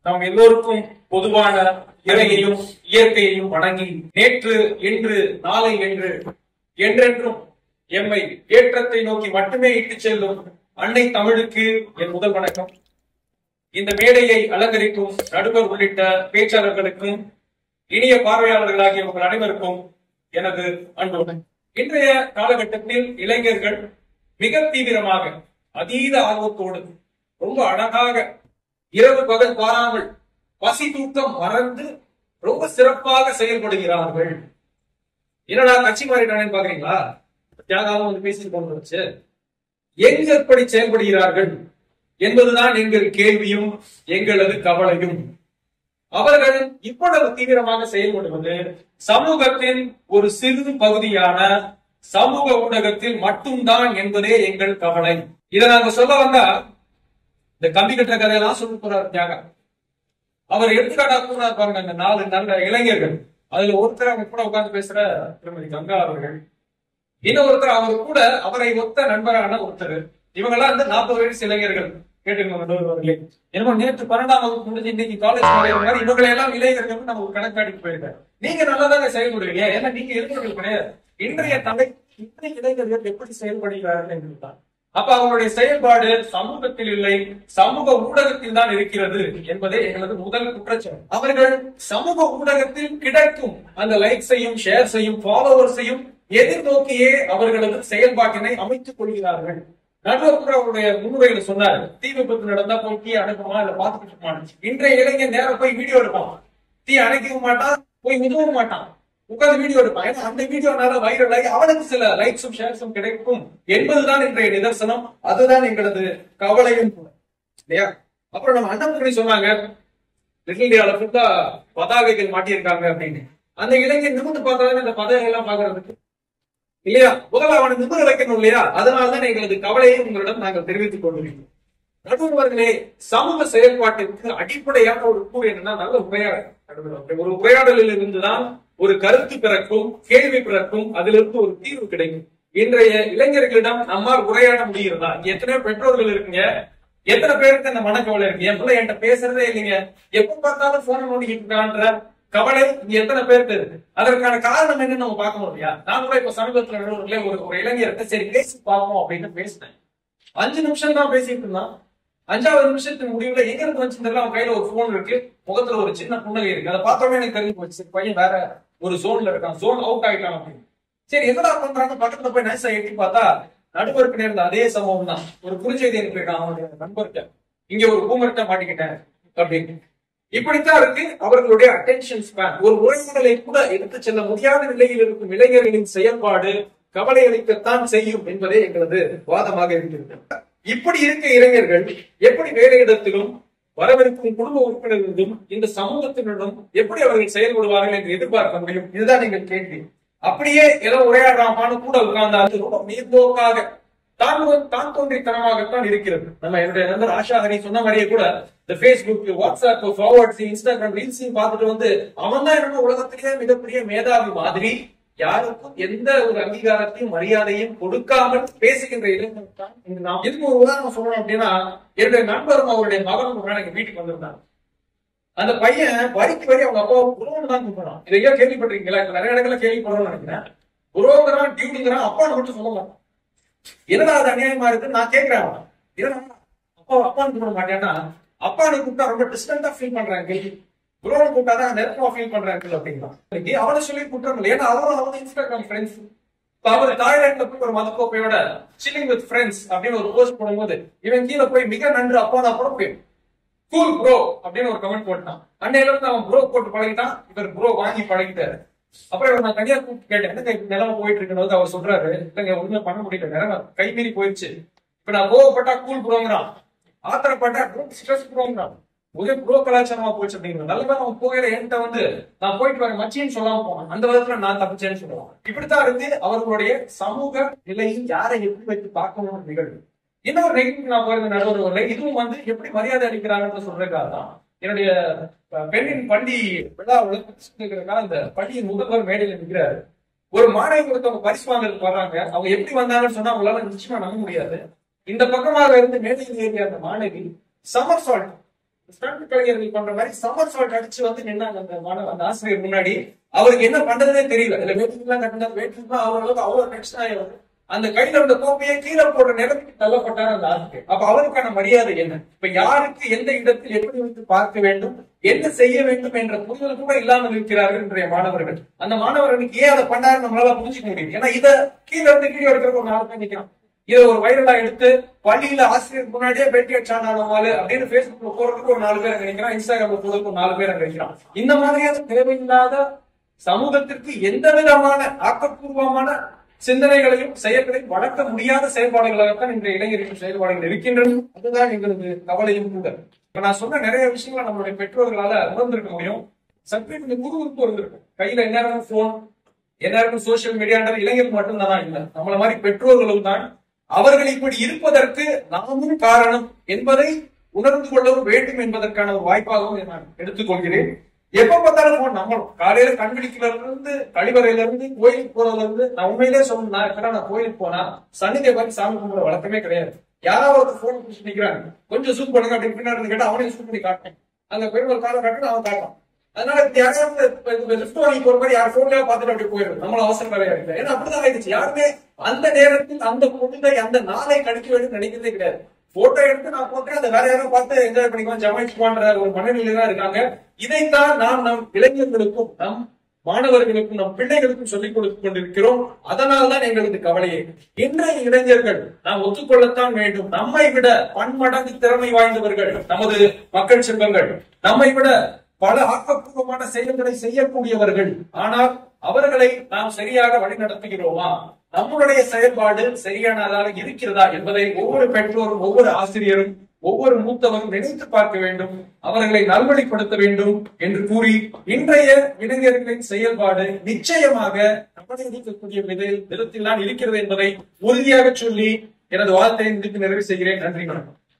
நாம் எல்லோருக்கும் பொதுவான இறையையும் இயற்கையையும் வணங்கி நேற்று இன்று நாளை என்று என்றென்றும் எம்மை ஏற்றத்தை நோக்கி மட்டுமே இட்டுச் செல்லும் அன்னை தமிழுக்கு என் முதல் வணக்கம். இந்த மேடையை அலங்கரிக்கும் நடுவர் உள்ளிட்ட பேச்சாளர்களுக்கும் இனிய பார்வையாளர்களாகிய உங்கள் அனைவருக்கும் எனது அன்பு. இன்றைய காலகட்டத்தில் இளைஞர்கள் மிக தீவிரமாக அதீத ஆர்வத்தோடு ரொம்ப அழகாக இரவு பகல் பாராமல் பசி தூக்கம் மறந்து ரொம்ப சிறப்பாக செயல்படுகிறார்கள். என்னடா கட்சி மாறிட்டானேன்னு பாக்குறீங்களா? தியாகாவும் வந்து பேசிட்டு போச்சு. எங்க எப்படி செயல்படுகிறார்கள் என்பதுதான் எங்கள் கேள்வியும் எங்களது கவலையும். அவர்கள் இவ்வளவு தீவிரமாக செயல்படுவது சமூகத்தின் ஒரு சிறு பகுதியான சமூக ஊடகத்தில் மட்டும்தான் என்பதே எங்கள் கவலை. இதை நாங்க சொல்ல வந்தா இந்த கம்பி கட்டுற கதையெல்லாம் சொல்லி போறாரு தியாகா. அவர் எடுத்துக்காட்டா கூறாரு பாருங்க, அந்த 4 நல்ல இளைஞர்கள். அதுல ஒருத்தர் அவங்க கூட உட்கார்ந்து பேசுற திருமதி கங்கா அவர்கள், இன்னொருத்தர் அவர் கூட அவரை ஒத்த நண்பரான ஒருத்தர். இவங்க எல்லாம் வந்து 40 வயசு இளைஞர்கள். கேட்டுக்கோங்க, என்னமோ நேற்று 12ஆம் வகுப்பு முடிஞ்சு இன்னைக்கு காலேஜ் இவங்களை எல்லாம் இளைஞர்கள் நம்ம ஒரு கணக்காடிக்கு போயிருக்காரு. நீங்க நல்லாதாங்க செயல்படுவீங்க, ஏன்னா நீங்க இளைஞர்கள் கிடையாது. இன்றைய இளைஞர்கள் எப்படி செயல்படுகிறார்கள் என்றுதான். அப்ப அவருடைய செயல்பாடு சமூகத்தில் இல்லை, சமூக ஊடகத்தில் தான் இருக்கிறது என்பதே எங்களது முதல் குற்றச்சாட்டு. அவர்கள் சமூக ஊடகத்தில் கிடைக்கும் அந்த லைக்ஸையும் ஷேர்ஸையும் ஃபாலோவர்ஸையும் எதிர்நோக்கியே அவர்களது செயல்பாட்டினை அமைத்துக் கொள்கிறார்கள். நடுவர் அவருடைய முன்னுரையில சொன்னாரு, தீ விபத்து நடந்தா போய் தீ அணைக்குமா இல்ல பாத்துக்கிட்டு இருப்பான். இன்றைய இளைஞர் நேரம் போய் வீடியோ எடுப்பான், தீ அணைக்கவும் மாட்டான், போய் உதவும் மாட்டான், உட்கார்ந்து வீடியோ எடுப்பான். ஏன்னா அந்த வீடியோனால வைரல் ஆகி அவனுக்கு சில லைக்ஸும் ஷேர்ஸும் கிடைக்கும் என்பதுதான் இன்றைய நிதர்சனம். அதுதான் எங்களது கவலையும் கூட இல்லையா? அப்புறம் நம்ம அண்ணன் சொன்னாங்க, லிட்டில் இந்தியால ஃபுல்லா பதாகைகள் மாட்டியிருக்காங்க அப்படின்னு. அந்த இளைஞர் நிமிர்ந்து பார்த்தாலும் இந்த பதாகை எல்லாம் பாக்குறதுக்கு இல்லையா? முதல்ல அவனை நிமிர வைக்கணும் இல்லையா? அதனால்தான் எங்களது கவலையை உங்களிடம் நாங்கள் தெரிவித்துக் கொண்டிருக்கிறோம். நடுவர்களே, சமூக செயல்பாட்டிற்கு அடிப்படையான ஒரு கூறு என்னன்னா நல்ல உரையாடல். ஒரு உரையாடலில் இருந்துதான் ஒரு கருத்து பிறக்கும், கேள்வி பிறக்கும், அதிலிருந்து ஒரு தீர்வு கிடைக்கும். இன்றைய இளைஞர்களிடம் நம்மால் உரையாட முடிகிறதா? எத்தனையோ பெற்றோர்கள் இருக்குங்க, எத்தனை பேருக்கு அந்த மனக்கவலை இருக்கு, என் பிள்ளை என்கிட்ட பேசுறதே இல்லைங்க, எப்ப பார்த்தாலும் போன நோண்டிக்கிட்டு இருக்கான்ற கவலை இங்க எத்தனை பேருக்கு இருக்கு? அதற்கான காரணம் என்னன்னு நம்ம பார்க்கணும் இல்லையா? நான் கூட இப்ப சமீபத்துல ஒரு இளைஞர்கிட்ட சரி பேசி பார்ப்போம் அப்படின்னு பேசினேன். 5 நிமிஷம் தான் பேசிட்டு இருந்தான். 5வது நிமிஷத்துக்கு முடிவுல எங்க இருந்து வச்சிருந்தாலும் அவன் கையில ஒரு போன் இருக்கு, முகத்துல ஒரு சின்ன புன்னகை இருக்கு. அதை பார்த்தோமே எனக்கு தெரிஞ்சு போச்சு, பையன் வேற ஒரு ஜோன்ல இருக்கான், ஜோன் அவுட் ஆகிட்டான் அப்படின்னு. சரி என்னடா பண்றாங்க, பக்கத்துல போய் நைஸா எட்டி பார்த்தா நடுவருக்கு நேர்ந்த அதே சம்பவம் தான். ஒரு குறுஞ்செய்தி அனுப்பியிருக்கான் அவனுடைய நண்பர்கிட்ட, இங்க ஒரு பூமர்கிட்ட மாட்டிக்கிட்டேன் அப்படின்னு. இப்படித்தான் இருக்கு அவர்களுடைய அட்டென்ஷன் ஸ்பேன். ஒரு உரையாடலை கூட எடுத்து செல்ல முடியாத நிலையில் இருக்கும் இளைஞர்களின் செயல்பாடு கவலை அளிக்கத்தான் செய்யும் என்பதே எங்களது வாதமாக இருக்கிறது. இப்படி இருக்க இளைஞர்கள் எப்படி வேலையிடத்திலும் வரவிருக்கும் குடும்ப உறுப்பினர்களும் இந்த சமூகத்தினரும் எப்படி அவர்கள் செயல்படுவார்கள் என்று எதிர்பார்க்க முடியும்? இதுதான் எங்கள் கேள்வி. அப்படியே ஏதோ உரையாடுறாமான்னு கூட உட்கார்ந்தாலும் ரொம்ப மேம்போக்காக தான் தோன்றித்தனமாகத்தான் இருக்கிறது. நம்ம என்னுடைய நண்பர் ஆஷா ஹரி சொன்ன மாதிரியே கூட இந்த பேஸ்புக், வாட்ஸ்அப், ஃபார்வர்ட்ஸ், இன்ஸ்டாகிராம் ரீல்ஸையும் பார்த்துட்டு வந்து அவன் தான் என்னோட உலகத்திலேயே மிகப்பெரிய மேதாவி மாதிரி யாருக்கும் எந்த ஒரு அங்கீகாரத்தையும் மரியாதையும் கொடுக்காமல் பேசுகின்ற இளைஞர்கள் தான். நாம் எதுக்கு ஒரு உதாரணம் சொல்லணும் அப்படின்னா, என்னுடைய நண்பரும் அவருடைய மகனும் எனக்கு வீட்டுக்கு வந்திருந்தாங்க. அந்த பையன் வரிக்கு வரி அவங்க அப்பா குரோன்னு தான் கூப்பிடணும். இதையோ கேள்விப்பட்டிருக்கீங்களா? நிறைய இடங்கள்ல கேள்விப்படுறோம்னு நினைக்கிறேன். குரோங்கிறான், டியூடுங்கிறான், அப்பான்னு மட்டும் சொல்ல மாட்டான். என்னடா அது அநியாயமா இருக்கு நான் கேட்கிறேன். அப்பான்னு கூப்பிட மாட்டேன்னா, அப்பான்னு கூப்பிட்டா ரொம்ப டிஸ்டன்டா ஃபீல் பண்றாங்க, குரோன்னு கூப்பிட்டாதான் நெருக்கமா ஃபீல் பண்றாங்க அப்படின்னா அவனை சொல்லி கூப்பிட்டு. ஏன்னா அவரும் இன்ஸ்டாகிராம் ஃப்ரெண்ட்ஸ். அவர் தாய்லாந்துல போய் ஒரு மதக்கோப்பையோட சில்லிங் வித் ஃப்ரெண்ட்ஸ் அப்படின்னு ஒரு போஸ்ட் போடும்போது இவன் கீழே போய் மிக நன்று அப்பா நான் போட கூல் ப்ரோ அப்படின்னு ஒரு கமெண்ட் போட்டான். அன்னையில இருந்து அவன் ப்ரோ போட்டு பழகிட்டான், இவர் ப்ரோ வாங்கி பழகிட்டாரு. அப்புறம் இவர் நான் தனியா கூப்பிட்டு கேட்டேன், என்ன நிலைமை போயிட்டு இருக்குன்னு. அவர் சொல்றாரு, இல்லைங்க ஒண்ணுமே பண்ண முடியல, கைமீறி போயிடுச்சு. இப்ப நான் கோவப்பட்டா கூல் ப்ரோங்கிறான், ஆத்திரப்பட்டா ஸ்ட்ரெஸ் ப்ரோங்கிறான். ஒரே ப்ரோ கலாச்சாரமா போச்சு அப்படிங்கிற. நல்ல அவன் போகையில என்கிட்ட வந்து நான் போயிட்டு வரேன் மச்சின்னு சொல்லாம போனான். அந்த விதத்துல நான் தப்பிச்சேன்னு சொல்லுவான். இப்படித்தான் இருந்து அவர்களுடைய சமூக நிலையில் யாரை எப்படி வைத்து பார்க்கணும் நிகழ்வு. இன்னொரு நெகட்டிவ் நான் போயிருந்த நடுவர்கள் இதுவும் வந்து எப்படி மரியாதை அளிக்கிறாங்கன்னு சொல்றதுக்காக தான் என்னுடைய பெண்ணின் பள்ளி விழாவுல அந்த பள்ளியின் முதல்வர் மேடையில நிற்கிறாரு. ஒரு மாணவி ஒருத்தவங்க பரிசு வாங்கறதுக்கு வர்றாங்க. அவங்க எப்படி வந்தாங்கன்னு சொன்னா அவங்களால நிச்சயமா நம்ப முடியாது. இந்த பக்கமாக இருந்து மேடையில் ஏறிய அந்த மாணவி சமர் சால்ட் ஸ்டண்ட் கலைஞர்கள் பண்ற மாதிரி சம்மர் சால்ட் அடிச்சு வந்து நின்னாங்க அந்த ஆசிரியர் முன்னாடி. அவருக்கு என்ன பண்றதுனே தெரியல. இல்ல வேட்டுலாம் கட்டினா வேட்டுலாம் அவர்களுக்கு அவ்வளவு டென்ஷன் ஆயிடுது. அந்த கையில இருந்த கோப்பையை கீழே போடுற நிலத்துக்கு தள்ளப்பட்டார் அந்த ஆசிரியர். அப்ப அவருக்கான மரியாதை என்ன? இப்ப யாருக்கு எந்த இடத்தில் எப்படி வந்து பார்க்க வேண்டும், என்ன செய்ய வேண்டும் என்ற புரிதல் கூட இல்லாமல் இருக்கிறார்கள் இன்றைய மாணவர்கள். அந்த மாணவர்களுக்கு ஏன் அதை பண்ணாரு நம்மளால புரிஞ்சுக்க முடியும். ஏன்னா இதை கீழே இருந்து வீடியோ எடுக்கிறப்ப ஒரு 4 பேர் நிற்கிறான். இதை ஒரு வைரலா எடுத்து பள்ளியில ஆசிரியர் முன்னாடியே பேட்டி அடிச்சானாலே அப்படின்னு பேஸ்புக்ல போறதுக்கு ஒரு 4 பேர் நினைக்கிறான், இன்ஸ்டாகிராம்ல போறதுக்கு ஒரு 4 பேர் நினைக்கிறான். இந்த மாதிரியான தேவையில்லாத சமூகத்திற்கு எந்த விதமான ஆக்கப்பூர்வமான சிந்தனைகளையும் செயல்களையும் வளர்க்க முடியாத செயல்பாடுகளாகத்தான் இன்றைய இளைஞர்களின் செயல்பாடுகள் இருக்கின்றன. அதுதான் எங்களது கவலையும் கூட. இப்ப நான் சொன்ன நிறைய விஷயங்களை நம்மளுடைய பெற்றோர்களால உணர்ந்திருக்க முடியும். சற்று குறுகுறுப்பு இருந்திருக்கும். கையில எந்நேரம் போன், எந்நேரம் சோசியல் மீடியான்றது இளைஞர்கள் மட்டும்தான் இல்லை, நம்மள மாதிரி பெற்றோர்களும் தான். அவர்கள் இப்படி இருப்பதற்கு நாமும் காரணம் என்பதை உணர்ந்து கொள்ளவும் வேண்டும் என்பதற்கான ஒரு வாய்ப்பாகவும் நான் எடுத்துக்கொள்கிறேன். எப்ப பார்த்தாலும் போன் நம்மளும் காலையில கண்பிடிக்கல இருந்து கழிவறையில இருந்து கோயிலுக்கு போறதுல இருந்து நான் உண்மையிலே சொல்லணும். நான் கோயிலுக்கு போனா சன்னிதியை பார்த்து சாமி கும்பிட வழக்கமே கிடையாது. யாராவது போன் பிடிச்சி நிக்கிறாங்க, கொஞ்சம் ஜூம் பண்ணுங்க அப்படின்னு பின்னாடி கேட்டா அவனையும் ஜூம் பண்ணி காட்டேன். அந்த பெருமாள் காலம் காட்டுன்னு அவன் காட்டான். அதனால யாராவது லிப்ட் வாங்கி போற மாதிரி யார் போன்லயே பார்த்துட்டு அப்படி போயிடும். நம்மள அவசரம் வேலையா இல்லை. ஏன்னா அப்படிதான் ஆயிடுச்சு. யாருமே அந்த நேரத்தில் அந்த பொழுதை அந்த நாளை கழிக்க வேண்டும் நினைக்கிறதே கிடையாது. போட்டோ எடுத்து நான் போட்டேன், அந்த வேற யாரும் பார்த்து என்ஜாய் பண்ணிக்குவோம், ஜமாய்க்குவான்ற ஒரு மனநிலை தான் இருக்காங்க. இதைத்தான் நாம் நம் இளைஞர்களுக்கும் நம் மாணவர்களுக்கும் நம் பிள்ளைகளுக்கும் சொல்லிக் கொடுத்து கொண்டிருக்கிறோம். அதனால்தான் எங்களது கவலையே. இன்றைய இளைஞர்கள் நாம் ஒத்துக்கொள்ளத்தான் வேண்டும். நம்மை விட பன்மடங்கு திறமை வாய்ந்தவர்கள் நமது மக்கள் செல்வங்கள், நம்மை விட பல ஆக்கப்பூர்வமான செயல்களை செய்யக்கூடியவர்கள். ஆனால் அவர்களை நாம் சரியாக வழிநடத்துகிறோமா, நம்மளுடைய செயல்பாடு சரியானதாக இருக்கிறதா என்பதை ஒவ்வொரு பெற்றோரும் ஒவ்வொரு ஆசிரியரும் ஒவ்வொரு மூத்தவரும் நினைத்து பார்க்க வேண்டும், அவர்களை நல்வழிப்படுத்த வேண்டும் என்று கூறி இன்றைய இளைஞர்களின் செயல்பாடு நிச்சயமாக நம்முடைய இருக்கக்கூடிய விதத்தில் தான் இருக்கிறது என்பதை உறுதியாக சொல்லி எனது வார்த்தையை நிறைவு செய்கிறேன். நன்றி, வணக்கம்.